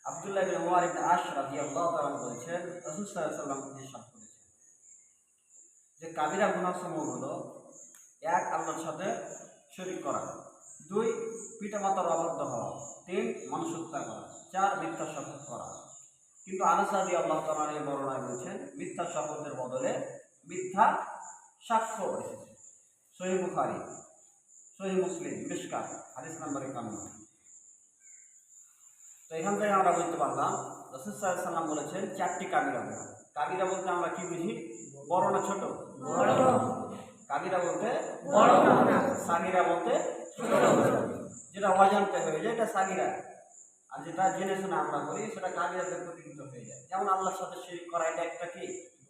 আব্দুল্লাহ ইবনে উমর ইবনে আশ রাদিয়াল্লাহু তাআলা বলেছেন, রাসূল সাল্লাল্লাহু আলাইহি ওয়াসাল্লাম ইরশাদ করেছেন যে কাবিরা গুনাহ সমূহ হলো ১ আল্লাহর সাথে শরীক করা, ২ পিতামাতার অবাধ্য হওয়া, ৩ মানুষ হত্যা করা, ৪ মিথ্যা শপথ করা। কিন্তু আনাস রাদিয়াল্লাহু তাআলা এই বর্ণনায় বলেছেন মিথ্যা শপথের বদলে মিথ্যা সাক্ষ্য এসেছে। সহিহ বুখারী, সহিহ মুসলিম, মিশকাত, হাদিস নাম্বার ৫১। তো এখান থেকে আমরা বলতে পারলাম রাসূল সাল্লাল্লাহু আলাইহি ওয়াসাল্লাম বলেছেন ৪টি কাবিরা গুনাহ। কাবিরা বলতে আমরা কি বুঝি? বড় না ছোট? বড়। কাবিরা বলতে বড়, সাগীরা বলতে ছোট। যেটা অজান্তে হয়ে যায় এটা সাগীরা, আর যেটা জেনে শুনে আমরা করি সেটা কাবিরাতে পরিণত হয়ে যায়। যেমন আল্লাহর সাথে শিরক করা, এটা একটা কি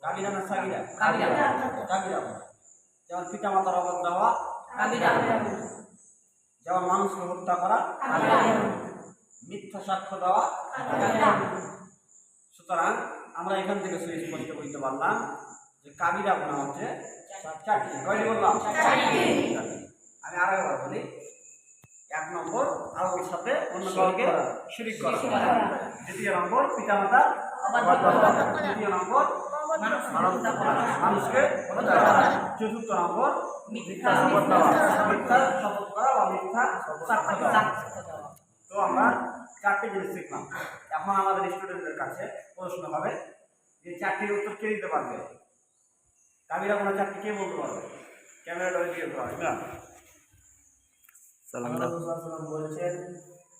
কাবিরা না সাগীরা? কাবিরা। কাবিরা বলে। যেমন পিতামাতার অবাধ্য হওয়া কাবিরা, যেমন মানুষকে হত্যা করা কাবিরা, মিথ্যা সাক্ষ্য দেওয়া কাবিরা। সুতরাং আমরা এখান থেকে সুস্পষ্ট বলতে পারলাম যে কাবিরা গুনাহ হচ্ছে ৪টি। কয়টি বললাম? ৪টি। আমি আরো একবার বলি। ১ নম্বর আল্লাহর সাথে অন্য কাউকে শিরক করা, ২য় নম্বর পিতামাতার অবাধ্য হওয়া, ৩য় নম্বর মানুষকে হত্যা করা, ৪র্থ নম্বর মিথ্যা শপথ দেওয়া, মিথ্যা শপথ করা বা মিথ্যা সাক্ষ্য দেওয়া। তো আমরা ৪টি জিনিস শিখলাম। এখন আমাদের স্টুডেন্টদের কাছে প্রশ্ন হবে যে ৪টির উত্তর কে দিতে পারবে? কাবিরা গুনাহ ৪টি কে বলতে পারবে? ক্যামেরাটা দিয়ে ধরো। সাল্লাল্লাহু বলেছেন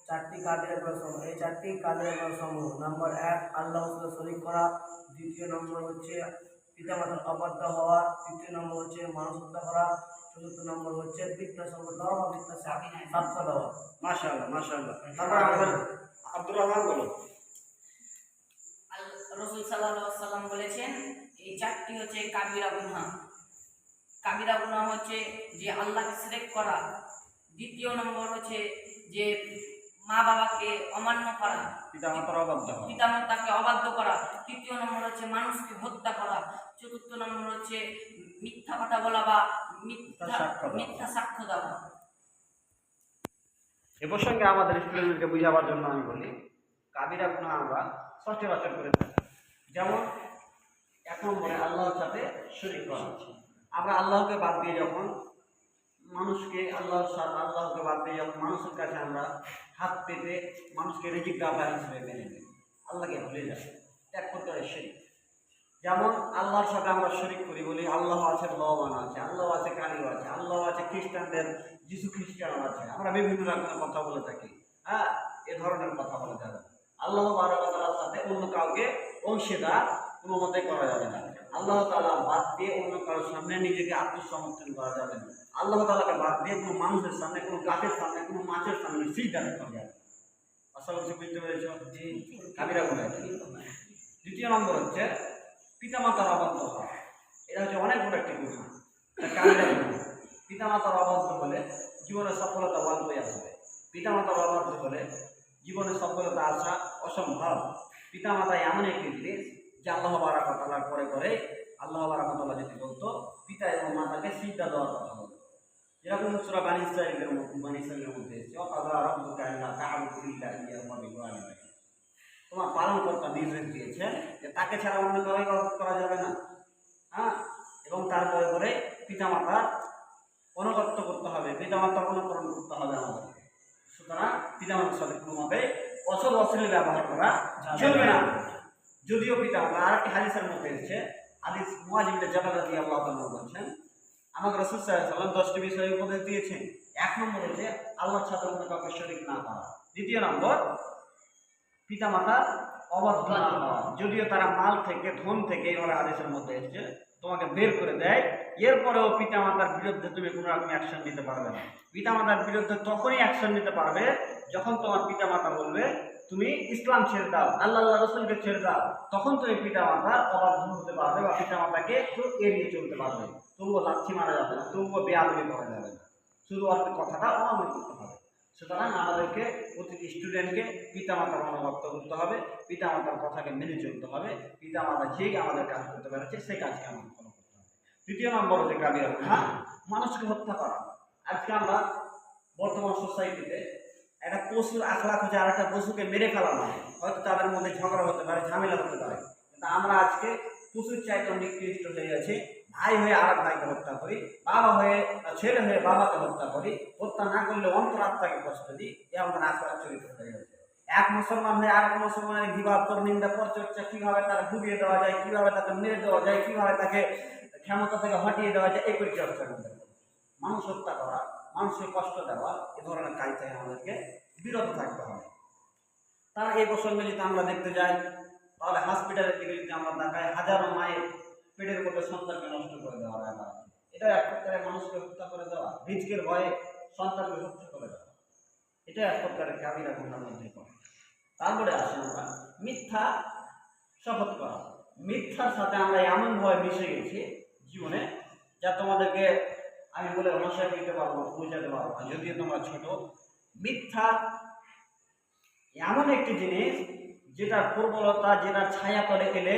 ৪টি কাবিরা গুনাহ সমূহ। এই ৪টি কাবিরা গুনাহ সমূহ: নাম্বার ১ আল্লাহর সাথে শরীক করা, ২য় নম্বর হচ্ছে পিতামাতার অবাধ্য হওয়া, ৩য় নম্বর হচ্ছে মানুষ হত্যা করা, ৪র্থ নম্বর হচ্ছে মিথ্যা শপথ দেওয়া বা মিথ্যা সাক্ষ্য দেওয়া। মাশাআল্লাহ, মাশাআল্লাহ। তারপর আমাদের আব্দুর রহমান বলো। রাসূল সাল্লাল্লাহু আলাইহি ওয়াসাল্লাম বলেছেন এই ৪টি হচ্ছে কাবিরা গুনাহ। কাবিরা গুনাহ হচ্ছে যে আল্লাহকে শিরক করা, ২য় নম্বর হচ্ছে যে মা বাবাকে অমান্য করা, পিতামাতাকে অবাধ্য করা, ৩য় নম্বর হচ্ছে মানুষকে হত্যা করা, ৪র্থ নম্বর হচ্ছে মিথ্যা কথা বলা বা মিথ্যা সাক্ষ্য দেওয়া। এ প্রসঙ্গে আমাদের স্টুডেন্টকে বুঝাবার জন্য আমি বলি কাবিরা গুনাহ আমরা সচরাচর করে থাকি। যেমন ১ নম্বরে আল্লাহর সাথে শরীক করা। আমরা আল্লাহকে বাদ দিয়ে যখন মানুষকে আল্লাহকে বাদ দিয়ে যখন মানুষের কাছে আমরা হাত পেতে মানুষকে রিজিক দাতা হিসেবে মেনে নিই, আল্লাহকে ভুলে যাই, এক প্রকারের শিরক। যেমন আল্লাহর সাথে আমরা শরীক করি, বলি আল্লাহ আছে, ভগবান আছে, আল্লাহ আছে, কালীও আছে, আল্লাহ আছে, খ্রিস্টানদের যিশু খ্রিস্টান আছে, আমরা বিভিন্ন রকমের কথা বলে থাকি। এ ধরনের কথা বলা যাবে না। আল্লাহ তাআলার সাথে অন্য কাউকে অংশীদার কোনো মতে করা যাবে না। আল্লাহ তাআলা বাদ দিয়ে অন্য কারোর সামনে নিজেকে আত্মসমর্পণ করা যাবে না। আল্লাহ তাআলাকে বাদ দিয়ে কোনো মানুষের সামনে, কোনো গাছের সামনে, কোনো মাছের সামনে সিজদা করা যাবে না। আসলে বুঝতে পেরেছ? কাবিরা গুনাহ। ২য় নম্বর হচ্ছে পিতামাতার অবাধ্য হওয়া। এটা হচ্ছে অনেক বড় একটি গুনাহ, কাবিরা গুনাহ। পিতামাতার অবাধ্য হলে জীবনে সফলতা অল্পই আসবে। পিতামাতার অবাধ্য হলে জীবনে সফলতা আসা অসম্ভব। পিতামাতা এমন একটি জিনিস যে আল্লাহ বারাক ওয়া তাআলার পরে পরে আল্লাহ বারাক ওয়া তাআলা যদি বলতো পিতা এবং মাতাকে সিজদা দেওয়ার কথা বলতো, যেরকম সূরা বানী ইসরাঈলের মধ্যে এসেছে ওয়াকাযা রাব্বুকা আল্লা তা'বুদু ইল্লা ইয়্যাহু ওয়া বিল ওয়ালিদাইনি। তোমার পালনকর্তা নির্দেশ দিয়েছেন যে তাকে ছাড়া অন্য কাউকে ইবাদত করা যাবে না। এবং তারপরে পরে পিতামাতার অনুগত্য করতে হবে, পিতামাতার অনুকরণ করতে হবে আমাদের। সুতরাং পিতামাতার সাথে কোনো মতে অশ্লীল ব্যবহার করা চলবে না। যদিও পিতামাতা, আর একটি হাদিসের মধ্যে এসেছে, হাদিস মুআয ইবনে জাবাল রাদিয়াল্লাহু তাআলা বলেছেন আমাকে রাসূল সাল্লাল্লাহু আলাইহি ওয়াসাল্লাম 10টি বিষয়ে উপদেশ দিয়েছেন। ১ নম্বর হচ্ছে আল্লাহর সাথে অন্য কাউকে শরীক না করা। ২য় নম্বর পিতামাতার অবাধ্য না হওয়া। যদিও তারা মাল থেকে, ধন থেকে, এইভাবে হাদিসের মধ্যে এসেছে, তোমাকে বের করে দেয়, এরপরেও পিতামাতার বিরুদ্ধে তুমি কোনো রকম অ্যাকশন নিতে পারবে না। পিতামাতার বিরুদ্ধে তখনই অ্যাকশন নিতে পারবে যখন তোমার পিতামাতা বলবে তুমি ইসলাম ছেড়ে দাও, আল্লাহ রাসূলকে ছেড়ে দাও, তখন তুমি পিতামাতার অবাধ্য হতে পারবে বা পিতামাতাকে এড়িয়ে চলতে পারবে। তবুও লাথি মারা যাবে না, তবুও বেয়াদবি করা যাবে না, শুধু অল্প কথাটা অমান্য করতে হবে। সুতরাং আমাদেরকে প্রতিটি স্টুডেন্টকে পিতামাতার অনুগত্য করতে হবে, পিতামাতার কথাকে মেনে চলতে হবে, পিতামাতা যেই আমাদের কাজ করতে পেরেছে সেই কাজকে আমাদের ফলো করতে হবে। ২য় নম্বর হচ্ছে কাবিরা গুনাহ মানুষকে হত্যা করা। আজকে আমরা বর্তমান সোসাইটিতে একটা পশুর আখলাক হচ্ছে আর একটা পশুকে মেরে ফেলা নয়, হয়তো তাদের মধ্যে ঝগড়া হতে পারে, ঝামেলা হতে পারে, কিন্তু আমরা আজকে পশুর চাইতে নিকৃষ্ট হয়ে গেছি। ভাই হয়ে আর এক ভাইকে হত্যা করি, বাবা হয়ে ছেলে হয়ে বাবাকে হত্যা করি, হত্যা না করলে অন্তরাত্মাকে কষ্ট দিই, এ আমাদের আখড়ার চরিত্র হয়ে গেছে। এক মুসলমান হয়ে আর এক মুসলমানের গিবাদ পর নিন্দা পরচর্চা, কিভাবে তার ডুবিয়ে দেওয়া যায়, কিভাবে তাকে মেরে দেওয়া যায়, কিভাবে তাকে ক্ষমতা থেকে হটিয়ে দেওয়া যায়, এই পরিচর্চা করতে হবে। মানুষ হত্যা করা, মানুষকে কষ্ট দেওয়া, এ ধরনের কাজ থেকে আমাদেরকে বিরত থাকতে হবে। তার এই প্রসঙ্গে যদি আমরা দেখতে যাই, তাহলে হসপিটালের দিকে যদি আমরা তাকাই, হাজারো মায়ের পেটের মধ্যে সন্তানকে নষ্ট করে দেওয়ার ব্যাপার আছে। এটা এক প্রকারের মানুষকে হত্যা করে দেওয়া, রিজকের ভয়ে সন্তানকে হত্যা করে দেওয়া, এটা এক প্রকারের কাবিরা গুনার মধ্যে পড়ে। তারপরে আসে আমরা মিথ্যা শপথ করা। মিথ্যার সাথে আমরা এমনভাবে মিশে গেছি জীবনে, যা তোমাদেরকে আমি বলে ভাষায় দিতে পারবো, বোঝাতে পারবো না, যদিও তোমরা ছোট। মিথ্যা এমন একটি জিনিস যেটার প্রবলতা, যেটার ছায়া তলে এলে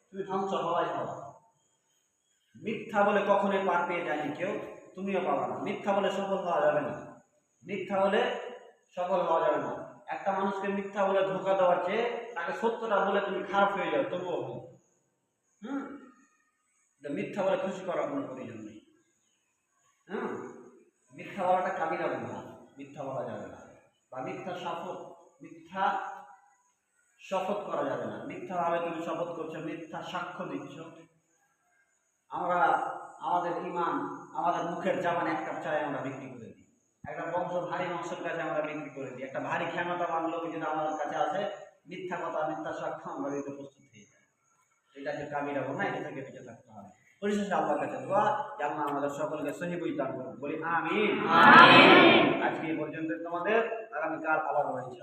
তুমি ধ্বংস হওয়াই হওয়া। মিথ্যা বলে কখনোই পার পেয়ে যায়নি কেউ, তুমিও পাবা না। মিথ্যা বলে সফল হওয়া যাবে না, মিথ্যা বলে সফল হওয়া যাবে না। একটা মানুষকে মিথ্যা বলে ধোঁকা দেওয়ার চেয়ে তাকে সত্যটা বলে তুমি খারাপ হয়ে যাও, তবুও হোক। মিথ্যা বলে খুশি করার কোনো প্রয়োজন নেই। মিথ্যা বলাটা কাবিরা গুনাহ, মিথ্যা বলা যাবে না। বা মিথ্যা শপথ করা যাবে না। মিথ্যাভাবে তুমি শপথ করছো, মিথ্যা সাক্ষ্য দিচ্ছ। আমরা আমাদের ঈমান, আমাদের মুখের জামান এক কাপ চায় আমরা বিক্রি করে দিই, একটা বংশ ভারী বংশের কাছে আমরা বিক্রি করে দিই, একটা ভারী ক্ষমতাবান লোক যদি আমাদের কাছে আসে, মিথ্যা কথা, মিথ্যা সাক্ষ্য আমরা দিতে প্রস্তুত হয়ে যাই। এটা যে কাবিরা গুনাহ, এটা থেকে বেঁচে থাকতে হবে। পরিশেষে আল্লাহর কাছে দোয়া, যে আল্লাহ আমাদের সকলকে সহি বুঝ দান করুন, বলি আমিন। আজকে এই পর্যন্ত তোমাদের, আগামীকাল আবার রয়েছে।